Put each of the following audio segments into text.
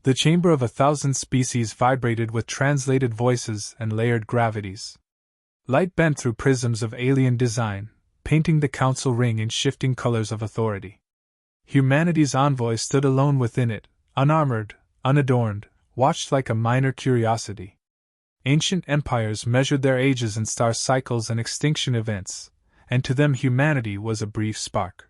The chamber of 1,000 species vibrated with translated voices and layered gravities. Light bent through prisms of alien design, painting the council ring in shifting colors of authority. Humanity's envoy stood alone within it, unarmored, unadorned, watched like a minor curiosity. Ancient empires measured their ages in star cycles and extinction events, and to them humanity was a brief spark.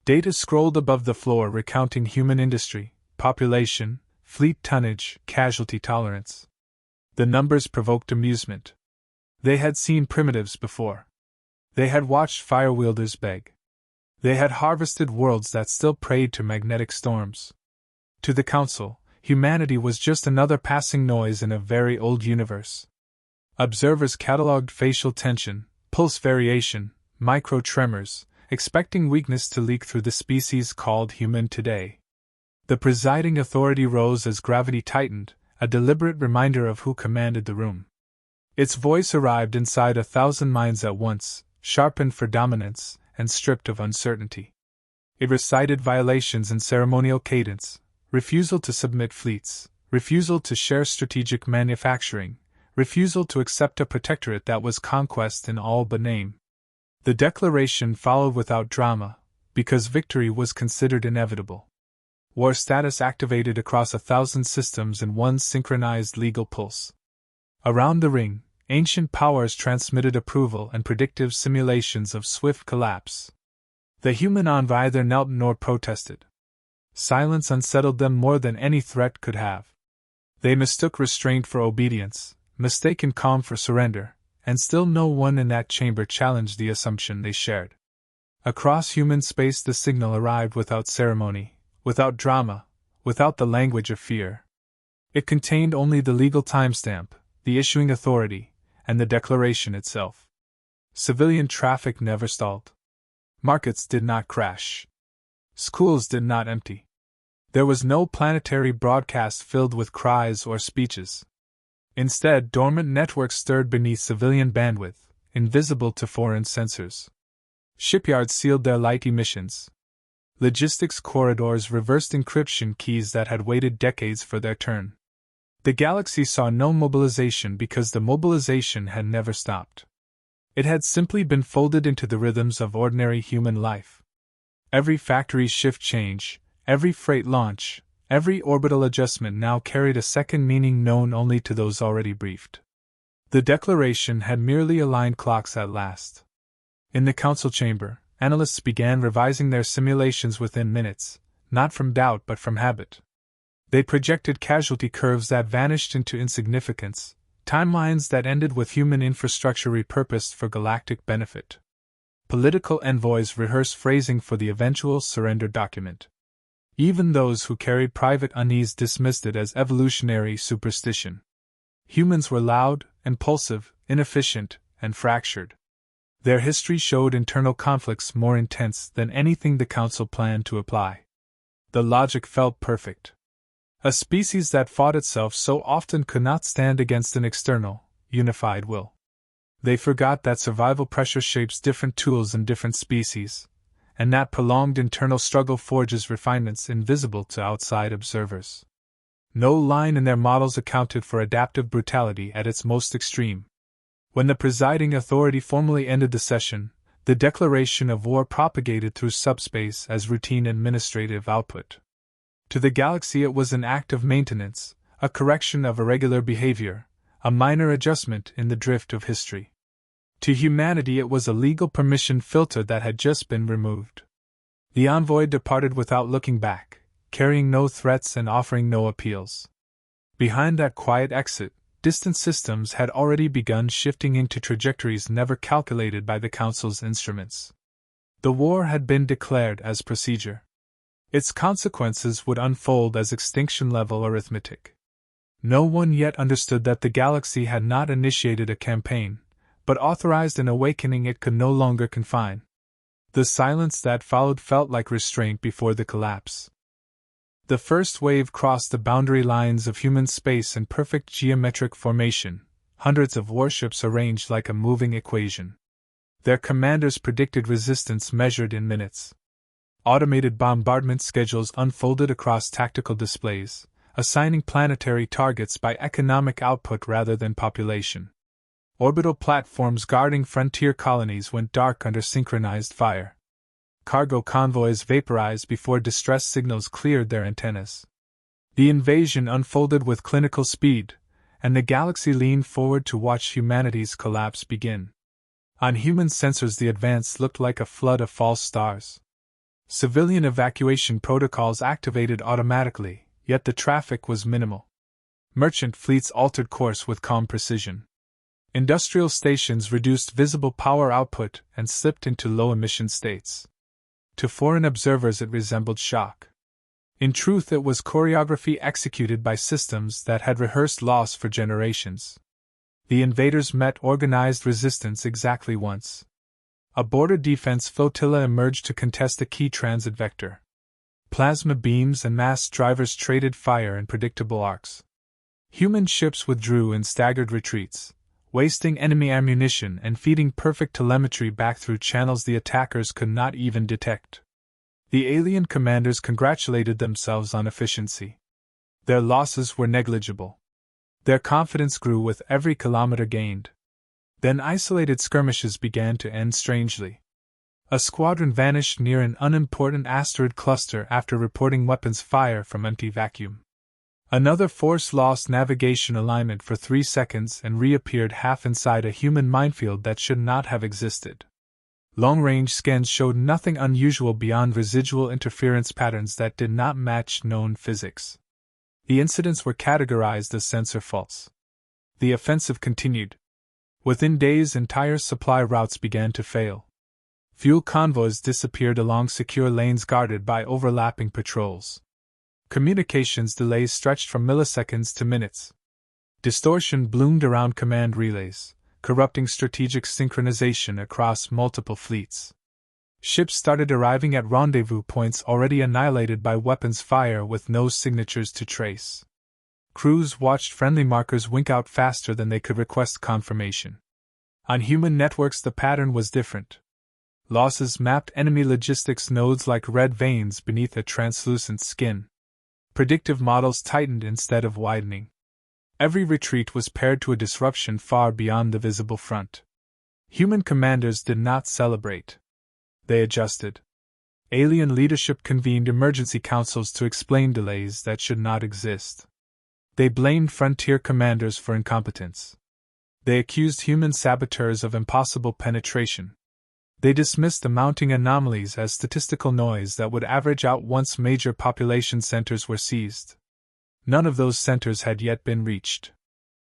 Data scrolled above the floor recounting human industry, population, fleet tonnage, casualty tolerance. The numbers provoked amusement. They had seen primitives before. They had watched firewielders beg. They had harvested worlds that still prayed to magnetic storms. To the Council, humanity was just another passing noise in a very old universe. Observers catalogued facial tension, pulse variation, micro tremors, expecting weakness to leak through the species called human today. The presiding authority rose as gravity tightened, a deliberate reminder of who commanded the room. Its voice arrived inside 1,000 minds at once, sharpened for dominance, and stripped of uncertainty. It recited violations in ceremonial cadence: refusal to submit fleets, refusal to share strategic manufacturing, refusal to accept a protectorate that was conquest in all but name. The declaration followed without drama, because victory was considered inevitable. War status activated across 1,000 systems in one synchronized legal pulse. Around the ring, ancient powers transmitted approval and predictive simulations of swift collapse. The human envoy neither knelt nor protested. Silence unsettled them more than any threat could have. They mistook restraint for obedience, mistaken calm for surrender, and still no one in that chamber challenged the assumption they shared. Across human space the signal arrived without ceremony, without drama, without the language of fear. It contained only the legal timestamp, the issuing authority, and the declaration itself. Civilian traffic never stalled. Markets did not crash. Schools did not empty. There was no planetary broadcast filled with cries or speeches. Instead, dormant networks stirred beneath civilian bandwidth, invisible to foreign sensors. Shipyards sealed their light emissions. Logistics corridors reversed encryption keys that had waited decades for their turn. The galaxy saw no mobilization because the mobilization had never stopped. It had simply been folded into the rhythms of ordinary human life. Every factory shift change, every freight launch, every orbital adjustment now carried a second meaning known only to those already briefed. The declaration had merely aligned clocks at last. In the council chamber, analysts began revising their simulations within minutes, not from doubt but from habit. They projected casualty curves that vanished into insignificance, timelines that ended with human infrastructure repurposed for galactic benefit. Political envoys rehearsed phrasing for the eventual surrender document. Even those who carried private unease dismissed it as evolutionary superstition. Humans were loud, impulsive, inefficient, and fractured. Their history showed internal conflicts more intense than anything the Council planned to apply. The logic felt perfect. A species that fought itself so often could not stand against an external, unified will. They forgot that survival pressure shapes different tools in different species, and that prolonged internal struggle forges refinements invisible to outside observers. No line in their models accounted for adaptive brutality at its most extreme. When the presiding authority formally ended the session, the declaration of war propagated through subspace as routine administrative output. To the galaxy it was an act of maintenance, a correction of irregular behavior, a minor adjustment in the drift of history. To humanity it was a legal permission filter that had just been removed. The envoy departed without looking back, carrying no threats and offering no appeals. Behind that quiet exit, distant systems had already begun shifting into trajectories never calculated by the Council's instruments. The war had been declared as procedure. Its consequences would unfold as extinction-level arithmetic. No one yet understood that the galaxy had not initiated a campaign, but authorized an awakening it could no longer confine. The silence that followed felt like restraint before the collapse. The first wave crossed the boundary lines of human space in perfect geometric formation, hundreds of warships arranged like a moving equation. Their commanders predicted resistance measured in minutes. Automated bombardment schedules unfolded across tactical displays, assigning planetary targets by economic output rather than population. Orbital platforms guarding frontier colonies went dark under synchronized fire. Cargo convoys vaporized before distress signals cleared their antennas. The invasion unfolded with clinical speed, and the galaxy leaned forward to watch humanity's collapse begin. On human sensors, the advance looked like a flood of false stars. Civilian evacuation protocols activated automatically, yet the traffic was minimal. Merchant fleets altered course with calm precision. Industrial stations reduced visible power output and slipped into low-emission states. To foreign observers, it resembled shock. In truth, it was choreography executed by systems that had rehearsed loss for generations. The invaders met organized resistance exactly once. A border defense flotilla emerged to contest a key transit vector. Plasma beams and masked drivers traded fire in predictable arcs. Human ships withdrew in staggered retreats, wasting enemy ammunition and feeding perfect telemetry back through channels the attackers could not even detect. The alien commanders congratulated themselves on efficiency. Their losses were negligible. Their confidence grew with every kilometer gained. Then isolated skirmishes began to end strangely. A squadron vanished near an unimportant asteroid cluster after reporting weapons fire from empty vacuum. Another force lost navigation alignment for 3 seconds and reappeared half inside a human minefield that should not have existed. Long-range scans showed nothing unusual beyond residual interference patterns that did not match known physics. The incidents were categorized as sensor faults. The offensive continued. Within days, entire supply routes began to fail. Fuel convoys disappeared along secure lanes guarded by overlapping patrols. Communications delays stretched from milliseconds to minutes. Distortion bloomed around command relays, corrupting strategic synchronization across multiple fleets. Ships started arriving at rendezvous points already annihilated by weapons fire with no signatures to trace. Crews watched friendly markers wink out faster than they could request confirmation. On human networks, the pattern was different. Losses mapped enemy logistics nodes like red veins beneath a translucent skin. Predictive models tightened instead of widening. Every retreat was paired to a disruption far beyond the visible front. Human commanders did not celebrate. They adjusted. Alien leadership convened emergency councils to explain delays that should not exist. They blamed frontier commanders for incompetence. They accused human saboteurs of impossible penetration. They dismissed the mounting anomalies as statistical noise that would average out once major population centers were seized. None of those centers had yet been reached.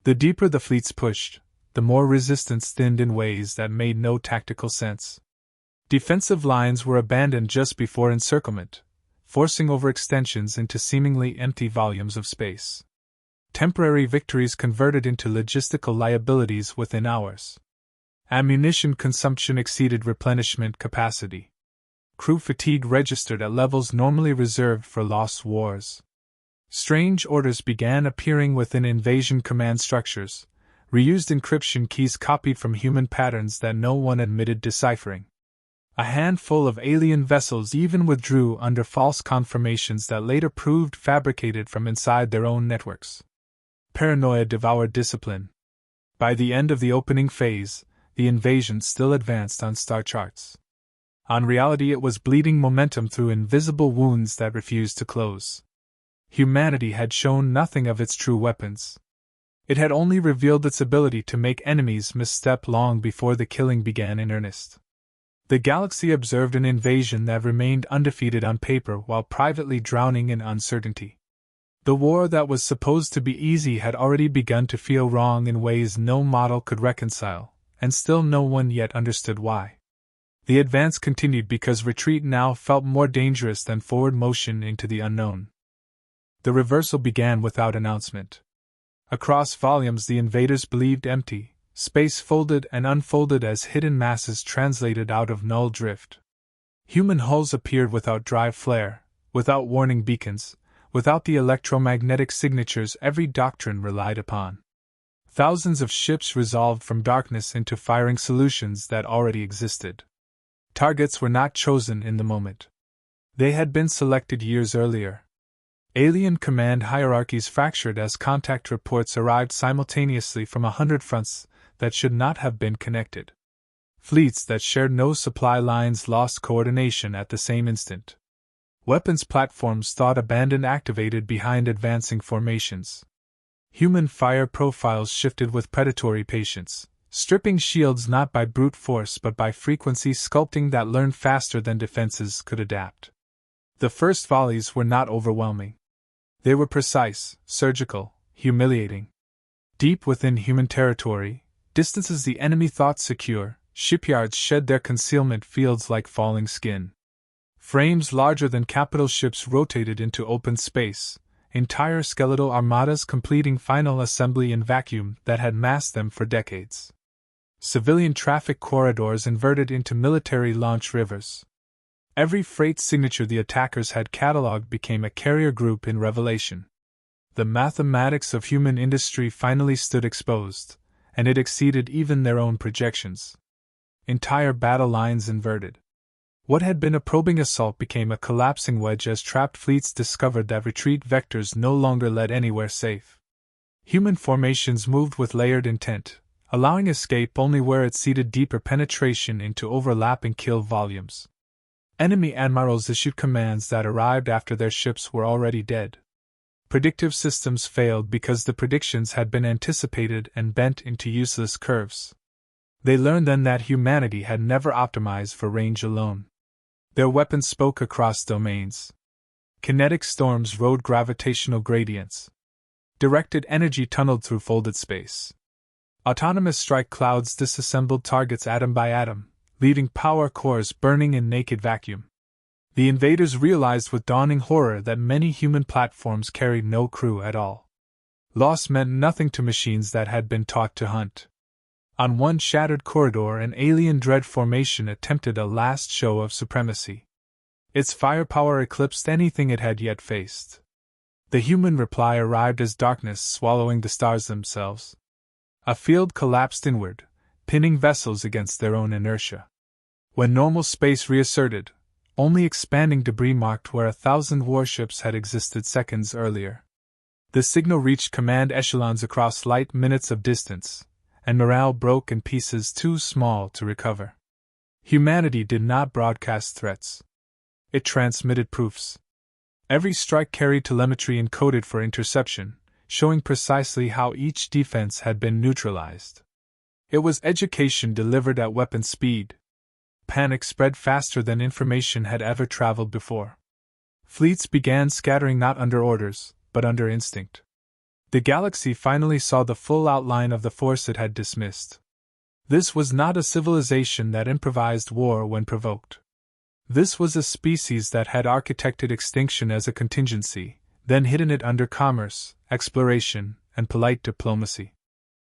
The deeper the fleets pushed, the more resistance thinned in ways that made no tactical sense. Defensive lines were abandoned just before encirclement, forcing overextensions into seemingly empty volumes of space. Temporary victories converted into logistical liabilities within hours. Ammunition consumption exceeded replenishment capacity. Crew fatigue registered at levels normally reserved for lost wars. Strange orders began appearing within invasion command structures, reused encryption keys copied from human patterns that no one admitted deciphering. A handful of alien vessels even withdrew under false confirmations that later proved fabricated from inside their own networks. Paranoia devoured discipline. By the end of the opening phase, the invasion still advanced on star charts. On reality, it was bleeding momentum through invisible wounds that refused to close. Humanity had shown nothing of its true weapons. It had only revealed its ability to make enemies misstep long before the killing began in earnest. The galaxy observed an invasion that remained undefeated on paper while privately drowning in uncertainty. The war that was supposed to be easy had already begun to feel wrong in ways no model could reconcile, and still no one yet understood why. The advance continued because retreat now felt more dangerous than forward motion into the unknown. The reversal began without announcement. Across volumes, the invaders believed empty, space folded and unfolded as hidden masses translated out of null drift. Human hulls appeared without drive flare, without warning beacons, without the electromagnetic signatures every doctrine relied upon. Thousands of ships resolved from darkness into firing solutions that already existed. Targets were not chosen in the moment. They had been selected years earlier. Alien command hierarchies fractured as contact reports arrived simultaneously from 100 fronts that should not have been connected. Fleets that shared no supply lines lost coordination at the same instant. Weapons platforms thought abandoned activated behind advancing formations. Human fire profiles shifted with predatory patience, stripping shields not by brute force but by frequency sculpting that learned faster than defenses could adapt. The first volleys were not overwhelming. They were precise, surgical, humiliating. Deep within human territory, distances the enemy thought secure, shipyards shed their concealment fields like falling skin. Frames larger than capital ships rotated into open space, entire skeletal armadas completing final assembly in vacuum that had masked them for decades. Civilian traffic corridors inverted into military launch rivers. Every freight signature the attackers had catalogued became a carrier group in revelation. The mathematics of human industry finally stood exposed, and it exceeded even their own projections. Entire battle lines inverted. What had been a probing assault became a collapsing wedge as trapped fleets discovered that retreat vectors no longer led anywhere safe. Human formations moved with layered intent, allowing escape only where it ceded deeper penetration into overlapping kill volumes. Enemy admirals issued commands that arrived after their ships were already dead. Predictive systems failed because the predictions had been anticipated and bent into useless curves. They learned then that humanity had never optimized for range alone. Their weapons spoke across domains. Kinetic storms rode gravitational gradients. Directed energy tunneled through folded space. Autonomous strike clouds disassembled targets atom by atom, leaving power cores burning in naked vacuum. The invaders realized with dawning horror that many human platforms carried no crew at all. Loss meant nothing to machines that had been taught to hunt. On one shattered corridor, an alien dread formation attempted a last show of supremacy. Its firepower eclipsed anything it had yet faced. The human reply arrived as darkness swallowing the stars themselves. A field collapsed inward, pinning vessels against their own inertia. When normal space reasserted, only expanding debris marked where 1,000 warships had existed seconds earlier. The signal reached command echelons across light minutes of distance, and morale broke in pieces too small to recover. Humanity did not broadcast threats. It transmitted proofs. Every strike carried telemetry encoded for interception, showing precisely how each defense had been neutralized. It was education delivered at weapon speed. Panic spread faster than information had ever traveled before. Fleets began scattering not under orders, but under instinct. The galaxy finally saw the full outline of the force it had dismissed. This was not a civilization that improvised war when provoked. This was a species that had architected extinction as a contingency, then hidden it under commerce, exploration, and polite diplomacy.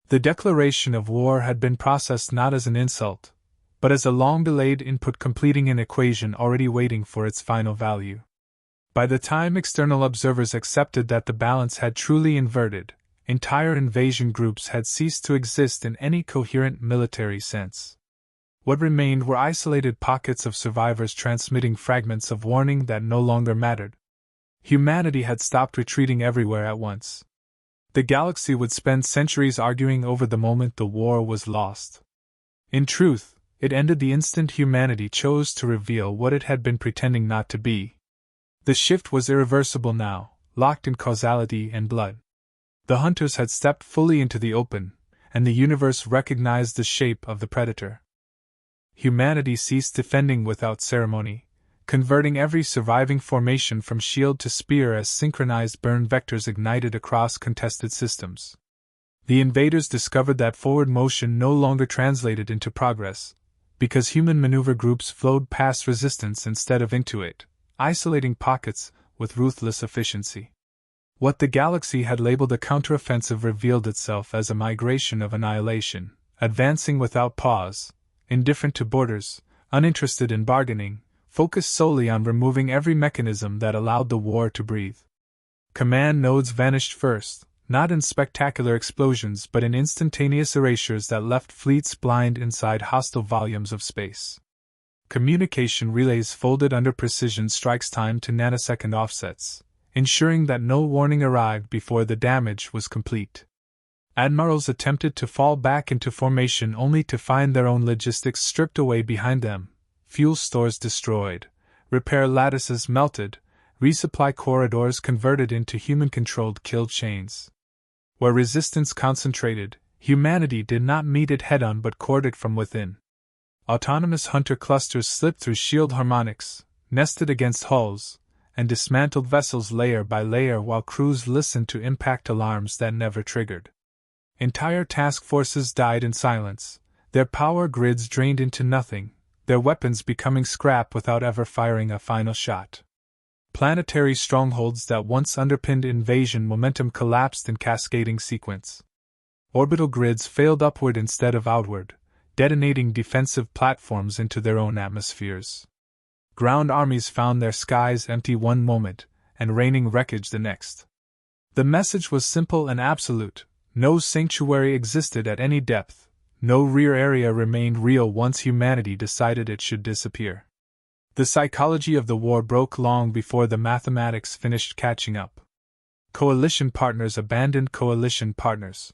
The declaration of war had been processed not as an insult, but as a long-delayed input completing an equation already waiting for its final value. By the time external observers accepted that the balance had truly inverted, entire invasion groups had ceased to exist in any coherent military sense. What remained were isolated pockets of survivors transmitting fragments of warning that no longer mattered. Humanity had stopped retreating everywhere at once. The galaxy would spend centuries arguing over the moment the war was lost. In truth, it ended the instant humanity chose to reveal what it had been pretending not to be. The shift was irreversible now, locked in causality and blood. The hunters had stepped fully into the open, and the universe recognized the shape of the predator. Humanity ceased defending without ceremony, converting every surviving formation from shield to spear as synchronized burn vectors ignited across contested systems. The invaders discovered that forward motion no longer translated into progress, because human maneuver groups flowed past resistance instead of into it, isolating pockets with ruthless efficiency. What the galaxy had labeled a counteroffensive revealed itself as a migration of annihilation, advancing without pause, indifferent to borders, uninterested in bargaining, focused solely on removing every mechanism that allowed the war to breathe. Command nodes vanished first, not in spectacular explosions but in instantaneous erasures that left fleets blind inside hostile volumes of space. Communication relays folded under precision strikes time to nanosecond offsets, ensuring that no warning arrived before the damage was complete. Admirals attempted to fall back into formation only to find their own logistics stripped away behind them, fuel stores destroyed, repair lattices melted, resupply corridors converted into human-controlled kill chains. Where resistance concentrated, humanity did not meet it head-on but cored it from within. Autonomous hunter clusters slipped through shield harmonics, nested against hulls, and dismantled vessels layer by layer while crews listened to impact alarms that never triggered. Entire task forces died in silence, their power grids drained into nothing, their weapons becoming scrap without ever firing a final shot. Planetary strongholds that once underpinned invasion momentum collapsed in cascading sequence. Orbital grids failed upward instead of outward, detonating defensive platforms into their own atmospheres. Ground armies found their skies empty one moment, and raining wreckage the next. The message was simple and absolute: no sanctuary existed at any depth, no rear area remained real once humanity decided it should disappear. The psychology of the war broke long before the mathematics finished catching up. Coalition partners abandoned coalition partners.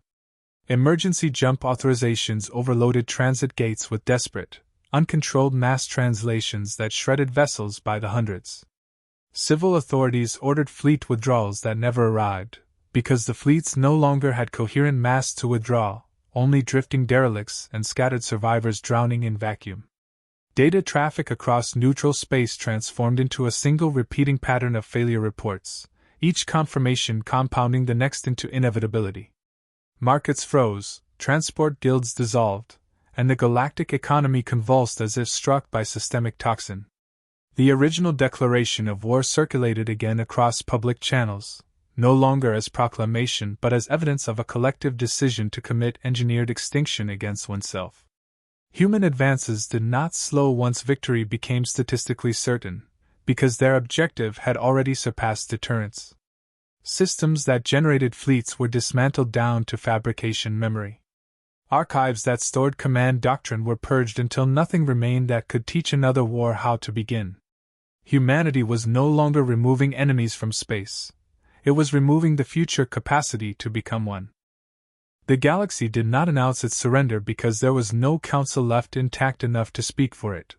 Emergency jump authorizations overloaded transit gates with desperate, uncontrolled mass translations that shredded vessels by the hundreds. Civil authorities ordered fleet withdrawals that never arrived, because the fleets no longer had coherent mass to withdraw, only drifting derelicts and scattered survivors drowning in vacuum. Data traffic across neutral space transformed into a single repeating pattern of failure reports, each confirmation compounding the next into inevitability. Markets froze, transport guilds dissolved, and the galactic economy convulsed as if struck by systemic toxin. The original declaration of war circulated again across public channels, no longer as proclamation but as evidence of a collective decision to commit engineered extinction against oneself. Human advances did not slow once victory became statistically certain, because their objective had already surpassed deterrence. Systems that generated fleets were dismantled down to fabrication memory. Archives that stored command doctrine were purged until nothing remained that could teach another war how to begin. Humanity was no longer removing enemies from space. It was removing the future capacity to become one. The galaxy did not announce its surrender because there was no council left intact enough to speak for it,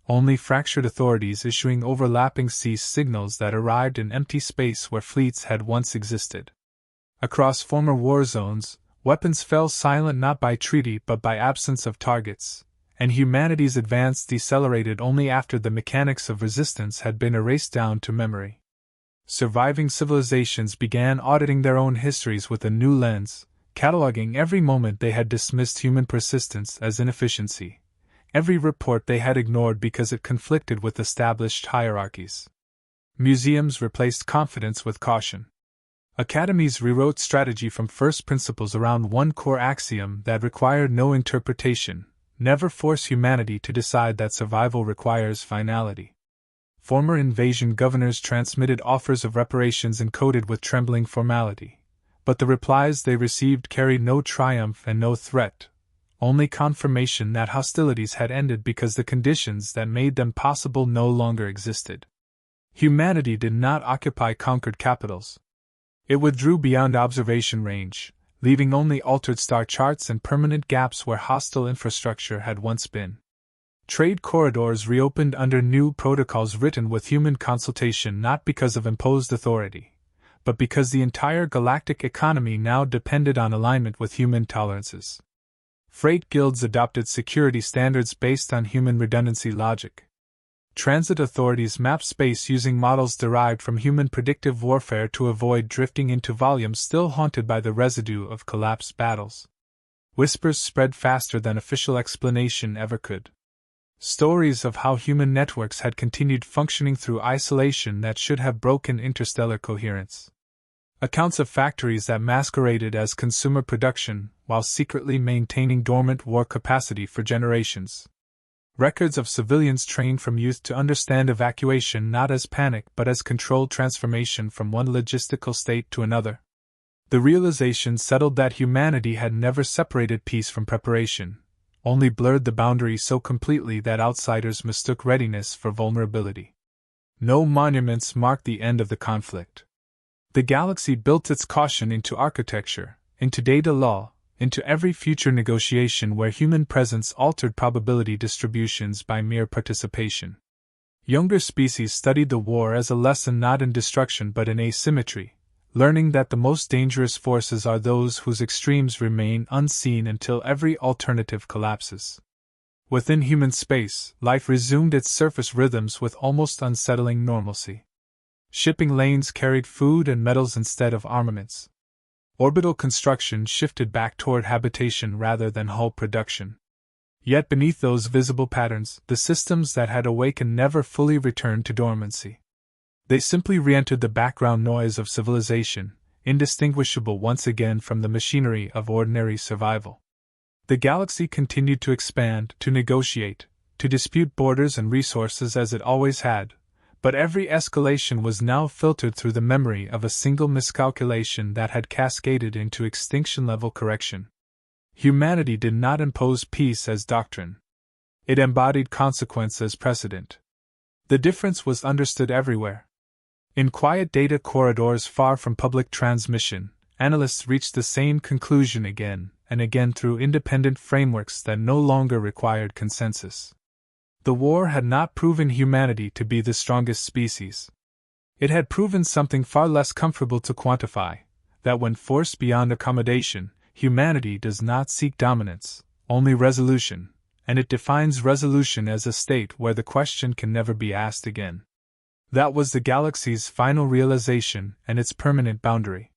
only fractured authorities issuing overlapping cease signals that arrived in empty space where fleets had once existed. Across former war zones, weapons fell silent not by treaty but by absence of targets, and humanity's advance decelerated only after the mechanics of resistance had been erased down to memory. Surviving civilizations began auditing their own histories with a new lens, cataloging every moment they had dismissed human persistence as inefficiency, every report they had ignored because it conflicted with established hierarchies. Museums replaced confidence with caution. Academies rewrote strategy from first principles around one core axiom that required no interpretation: never force humanity to decide that survival requires finality. Former invasion governors transmitted offers of reparations encoded with trembling formality, but the replies they received carried no triumph and no threat, only confirmation that hostilities had ended because the conditions that made them possible no longer existed. Humanity did not occupy conquered capitals. It withdrew beyond observation range, leaving only altered star charts and permanent gaps where hostile infrastructure had once been. Trade corridors reopened under new protocols written with human consultation not because of imposed authority, but because the entire galactic economy now depended on alignment with human tolerances. Freight guilds adopted security standards based on human redundancy logic. Transit authorities mapped space using models derived from human predictive warfare to avoid drifting into volumes still haunted by the residue of collapsed battles. Whispers spread faster than official explanation ever could. Stories of how human networks had continued functioning through isolation that should have broken interstellar coherence. Accounts of factories that masqueraded as consumer production while secretly maintaining dormant war capacity for generations. Records of civilians trained from youth to understand evacuation not as panic but as controlled transformation from one logistical state to another. The realization settled that humanity had never separated peace from preparation, only blurred the boundary so completely that outsiders mistook readiness for vulnerability. No monuments marked the end of the conflict. The galaxy built its caution into architecture, into data law, into every future negotiation where human presence altered probability distributions by mere participation. Younger species studied the war as a lesson not in destruction but in asymmetry, learning that the most dangerous forces are those whose extremes remain unseen until every alternative collapses. Within human space, life resumed its surface rhythms with almost unsettling normalcy. Shipping lanes carried food and metals instead of armaments. Orbital construction shifted back toward habitation rather than hull production. Yet beneath those visible patterns, the systems that had awakened never fully returned to dormancy. They simply re-entered the background noise of civilization, indistinguishable once again from the machinery of ordinary survival. The galaxy continued to expand, to negotiate, to dispute borders and resources as it always had, but every escalation was now filtered through the memory of a single miscalculation that had cascaded into extinction-level correction. Humanity did not impose peace as doctrine. It embodied consequence as precedent. The difference was understood everywhere. In quiet data corridors far from public transmission, analysts reached the same conclusion again and again through independent frameworks that no longer required consensus. The war had not proven humanity to be the strongest species. It had proven something far less comfortable to quantify, that when forced beyond accommodation, humanity does not seek dominance, only resolution, and it defines resolution as a state where the question can never be asked again. That was the galaxy's final realization and its permanent boundary.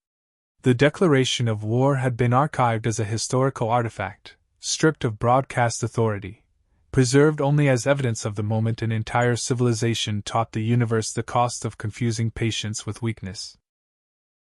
The declaration of war had been archived as a historical artifact, stripped of broadcast authority, preserved only as evidence of the moment an entire civilization taught the universe the cost of confusing patience with weakness.